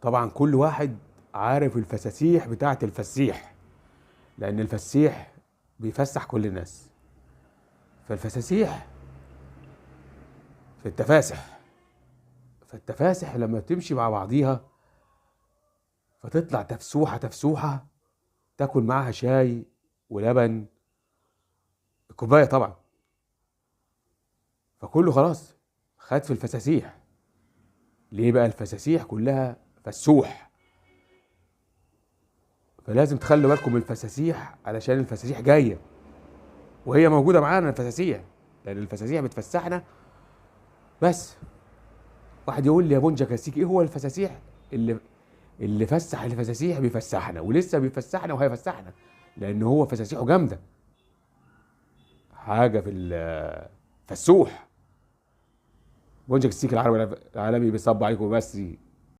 طبعا كل واحد عارف الفساسيح بتاعة الفسيح، لأن الفسيح بيفسح كل الناس. فالفساسيح في التفاسح، فالتفاسح لما تمشي مع بعضيها فتطلع تفسوحة تفسوحة، تاكل معاها شاي ولبن، كوباية طبعا. فكله خلاص خد في الفساسيح. ليه بقى؟ الفساسيح كلها فسوح. فلازم تخلوا بالكم من الفساسيح، علشان الفساسيح جاية وهي موجودة معانا الفساسيح، لأن الفساسيح بتفسحنا. بس واحد يقول لي يا بونجا كاسيك، ايه هو الفساسيح؟ اللي فسح الفساسيح بيفسحنا ولسه بيفسحنا وهيفسحنا، لأن هو فساسيحه جامدة، حاجة في الفسوح. بونجا كاسيك العربي العالمي بيصب عليكم بس